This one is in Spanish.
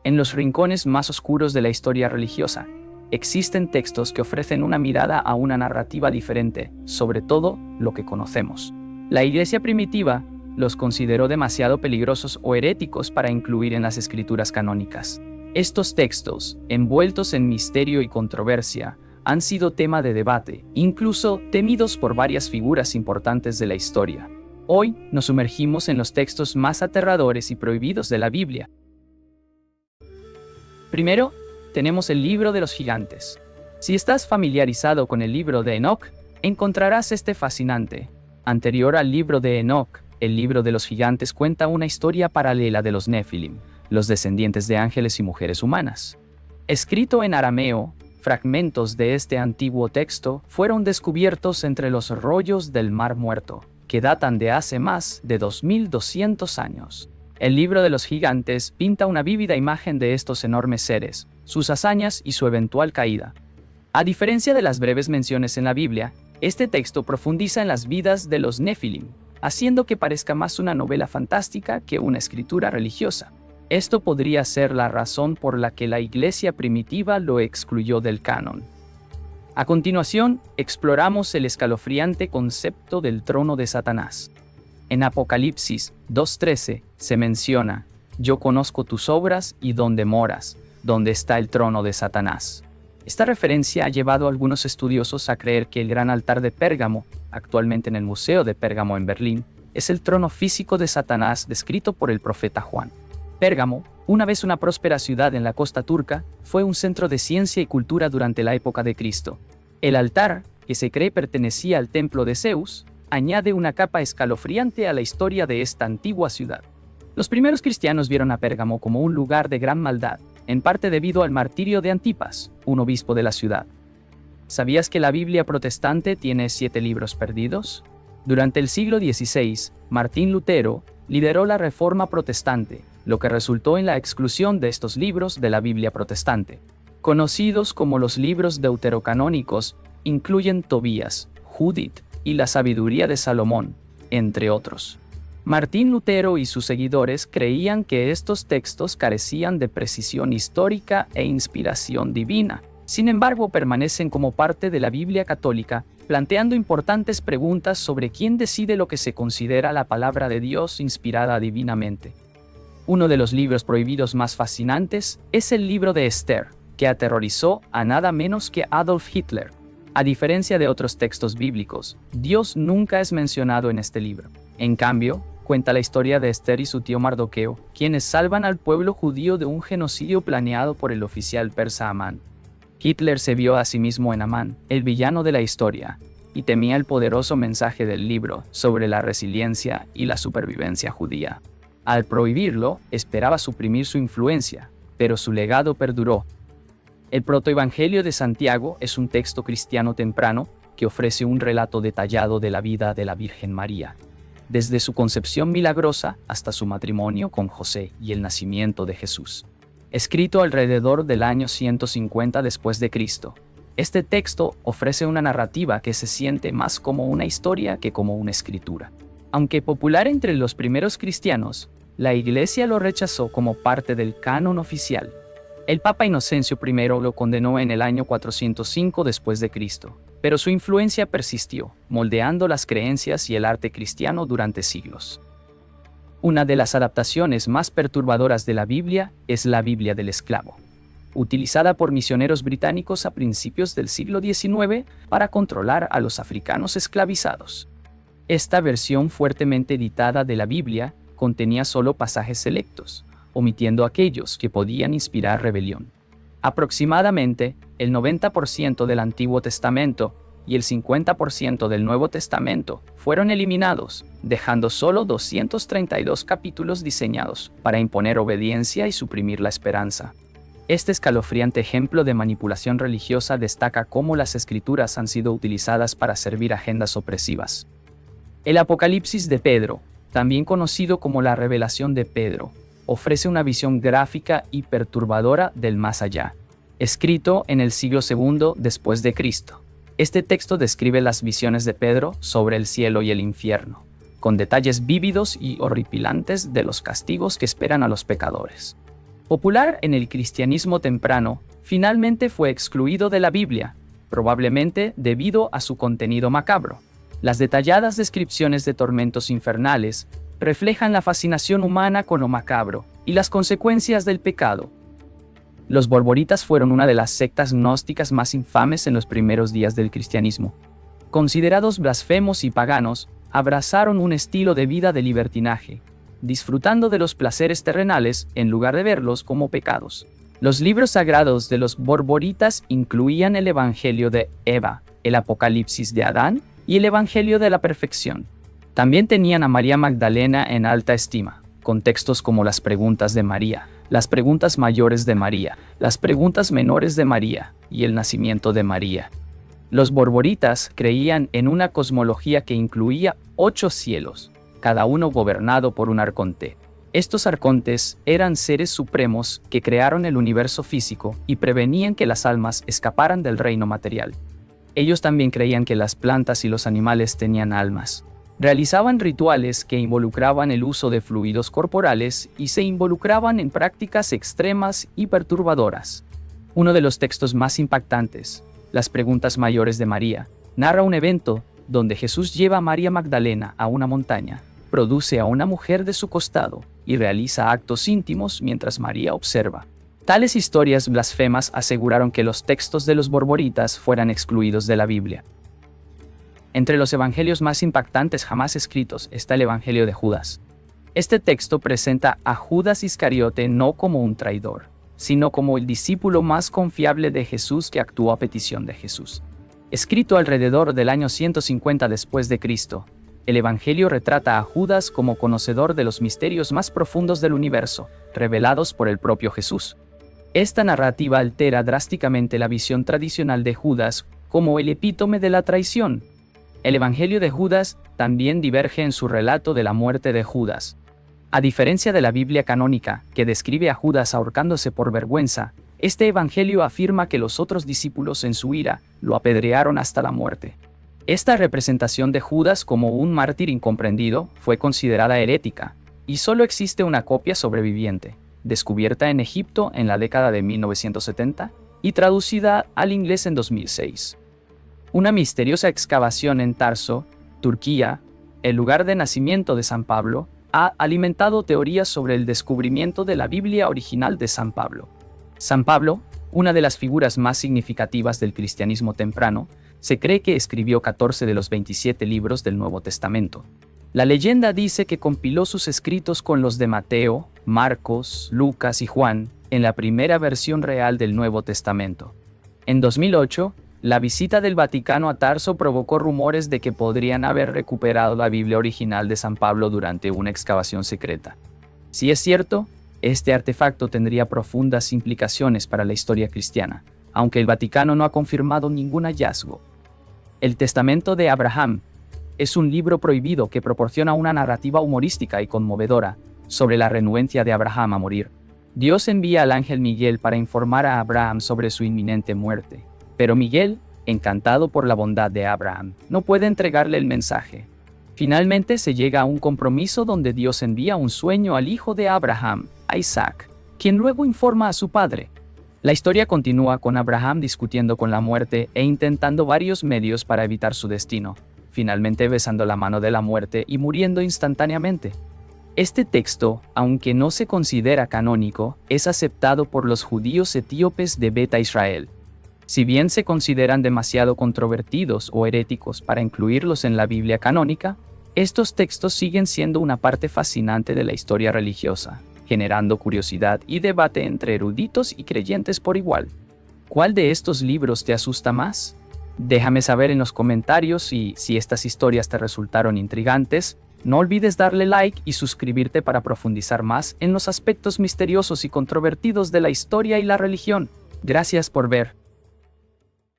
En los rincones más oscuros de la historia religiosa, existen textos que ofrecen una mirada a una narrativa diferente sobre todo lo que conocemos. La Iglesia primitiva los consideró demasiado peligrosos o heréticos para incluir en las escrituras canónicas. Estos textos, envueltos en misterio y controversia, han sido tema de debate, incluso temidos por varias figuras importantes de la historia. Hoy nos sumergimos en los textos más aterradores y prohibidos de la Biblia. Primero, tenemos el libro de los gigantes. Si estás familiarizado con el libro de Enoc, encontrarás este fascinante. Anterior al libro de Enoc, el libro de los gigantes cuenta una historia paralela de los Nefilim, los descendientes de ángeles y mujeres humanas. Escrito en arameo, fragmentos de este antiguo texto fueron descubiertos entre los rollos del Mar Muerto, que datan de hace más de 2200 años. El libro de los gigantes pinta una vívida imagen de estos enormes seres, sus hazañas y su eventual caída. A diferencia de las breves menciones en la Biblia, este texto profundiza en las vidas de los Nefilim, haciendo que parezca más una novela fantástica que una escritura religiosa. Esto podría ser la razón por la que la Iglesia primitiva lo excluyó del canon. A continuación, exploramos el escalofriante concepto del trono de Satanás. En Apocalipsis 2:13 se menciona: «Yo conozco tus obras y dónde moras, donde está el trono de Satanás». Esta referencia ha llevado a algunos estudiosos a creer que el gran altar de Pérgamo, actualmente en el Museo de Pérgamo en Berlín, es el trono físico de Satanás descrito por el profeta Juan. Pérgamo, una vez una próspera ciudad en la costa turca, fue un centro de ciencia y cultura durante la época de Cristo. El altar, que se cree pertenecía al templo de Zeus, añade una capa escalofriante a la historia de esta antigua ciudad. Los primeros cristianos vieron a Pérgamo como un lugar de gran maldad, en parte debido al martirio de Antipas, un obispo de la ciudad. ¿Sabías que la Biblia protestante tiene 7 libros perdidos? Durante el siglo XVI, Martín Lutero lideró la Reforma Protestante, lo que resultó en la exclusión de estos libros de la Biblia protestante. Conocidos como los libros deuterocanónicos, incluyen Tobías, Judith y la Sabiduría de Salomón, entre otros. Martín Lutero y sus seguidores creían que estos textos carecían de precisión histórica e inspiración divina. Sin embargo, permanecen como parte de la Biblia católica, planteando importantes preguntas sobre quién decide lo que se considera la palabra de Dios inspirada divinamente. Uno de los libros prohibidos más fascinantes es el libro de Esther, que aterrorizó a nada menos que Adolf Hitler. A diferencia de otros textos bíblicos, Dios nunca es mencionado en este libro. En cambio, cuenta la historia de Esther y su tío Mardoqueo, quienes salvan al pueblo judío de un genocidio planeado por el oficial persa Amán. Hitler se vio a sí mismo en Amán, el villano de la historia, y temía el poderoso mensaje del libro sobre la resiliencia y la supervivencia judía. Al prohibirlo, esperaba suprimir su influencia, pero su legado perduró. El protoevangelio de Santiago es un texto cristiano temprano que ofrece un relato detallado de la vida de la Virgen María, desde su concepción milagrosa hasta su matrimonio con José y el nacimiento de Jesús. Escrito alrededor del año 150 después de Cristo, este texto ofrece una narrativa que se siente más como una historia que como una escritura. Aunque popular entre los primeros cristianos, la Iglesia lo rechazó como parte del canon oficial. El Papa Inocencio I lo condenó en el año 405 después de Cristo, pero su influencia persistió, moldeando las creencias y el arte cristiano durante siglos. Una de las adaptaciones más perturbadoras de la Biblia es la Biblia del esclavo, utilizada por misioneros británicos a principios del siglo XIX para controlar a los africanos esclavizados. Esta versión fuertemente editada de la Biblia contenía solo pasajes selectos, omitiendo aquellos que podían inspirar rebelión. Aproximadamente el 90% del Antiguo Testamento y el 50% del Nuevo Testamento fueron eliminados, dejando solo 232 capítulos diseñados para imponer obediencia y suprimir la esperanza. Este escalofriante ejemplo de manipulación religiosa destaca cómo las escrituras han sido utilizadas para servir agendas opresivas. El Apocalipsis de Pedro, también conocido como la Revelación de Pedro, ofrece una visión gráfica y perturbadora del más allá. Escrito en el siglo II después de Cristo, este texto describe las visiones de Pedro sobre el cielo y el infierno, con detalles vívidos y horripilantes de los castigos que esperan a los pecadores. Popular en el cristianismo temprano, finalmente fue excluido de la Biblia, probablemente debido a su contenido macabro. Las detalladas descripciones de tormentos infernales reflejan la fascinación humana con lo macabro y las consecuencias del pecado. Los borboritas fueron una de las sectas gnósticas más infames en los primeros días del cristianismo. Considerados blasfemos y paganos, abrazaron un estilo de vida de libertinaje, disfrutando de los placeres terrenales en lugar de verlos como pecados. Los libros sagrados de los borboritas incluían el Evangelio de Eva, el Apocalipsis de Adán y el Evangelio de la Perfección. También tenían a María Magdalena en alta estima, con textos como las preguntas de María, las preguntas mayores de María, las preguntas menores de María y el nacimiento de María. Los borboritas creían en una cosmología que incluía 8 cielos, cada uno gobernado por un arconte. Estos arcontes eran seres supremos que crearon el universo físico y prevenían que las almas escaparan del reino material. Ellos también creían que las plantas y los animales tenían almas. Realizaban rituales que involucraban el uso de fluidos corporales y se involucraban en prácticas extremas y perturbadoras. Uno de los textos más impactantes, las preguntas mayores de María, narra un evento donde Jesús lleva a María Magdalena a una montaña, produce a una mujer de su costado y realiza actos íntimos mientras María observa. Tales historias blasfemas aseguraron que los textos de los borboritas fueran excluidos de la Biblia. Entre los evangelios más impactantes jamás escritos está el Evangelio de Judas. Este texto presenta a Judas Iscariote no como un traidor, sino como el discípulo más confiable de Jesús que actuó a petición de Jesús. Escrito alrededor del año 150 después de Cristo, el Evangelio retrata a Judas como conocedor de los misterios más profundos del universo, revelados por el propio Jesús. Esta narrativa altera drásticamente la visión tradicional de Judas como el epítome de la traición. El Evangelio de Judas también diverge en su relato de la muerte de Judas. A diferencia de la Biblia canónica, que describe a Judas ahorcándose por vergüenza, este Evangelio afirma que los otros discípulos en su ira lo apedrearon hasta la muerte. Esta representación de Judas como un mártir incomprendido fue considerada herética, y solo existe una copia sobreviviente, descubierta en Egipto en la década de 1970 y traducida al inglés en 2006. Una misteriosa excavación en Tarso, Turquía, el lugar de nacimiento de San Pablo, ha alimentado teorías sobre el descubrimiento de la Biblia original de San Pablo. San Pablo, una de las figuras más significativas del cristianismo temprano, se cree que escribió 14 de los 27 libros del Nuevo Testamento. La leyenda dice que compiló sus escritos con los de Mateo, Marcos, Lucas y Juan en la primera versión real del Nuevo Testamento. En 2008, la visita del Vaticano a Tarso provocó rumores de que podrían haber recuperado la Biblia original de San Pablo durante una excavación secreta. Si es cierto, este artefacto tendría profundas implicaciones para la historia cristiana, aunque el Vaticano no ha confirmado ningún hallazgo. El Testamento de Abraham es un libro prohibido que proporciona una narrativa humorística y conmovedora sobre la renuencia de Abraham a morir. Dios envía al ángel Miguel para informar a Abraham sobre su inminente muerte. Pero Miguel, encantado por la bondad de Abraham, no puede entregarle el mensaje. Finalmente se llega a un compromiso donde Dios envía un sueño al hijo de Abraham, a Isaac, quien luego informa a su padre. La historia continúa con Abraham discutiendo con la muerte e intentando varios medios para evitar su destino, finalmente besando la mano de la muerte y muriendo instantáneamente. Este texto, aunque no se considera canónico, es aceptado por los judíos etíopes de Beta Israel. Si bien se consideran demasiado controvertidos o heréticos para incluirlos en la Biblia canónica, estos textos siguen siendo una parte fascinante de la historia religiosa, generando curiosidad y debate entre eruditos y creyentes por igual. ¿Cuál de estos libros te asusta más? Déjame saber en los comentarios y si estas historias te resultaron intrigantes, no olvides darle like y suscribirte para profundizar más en los aspectos misteriosos y controvertidos de la historia y la religión. Gracias por ver.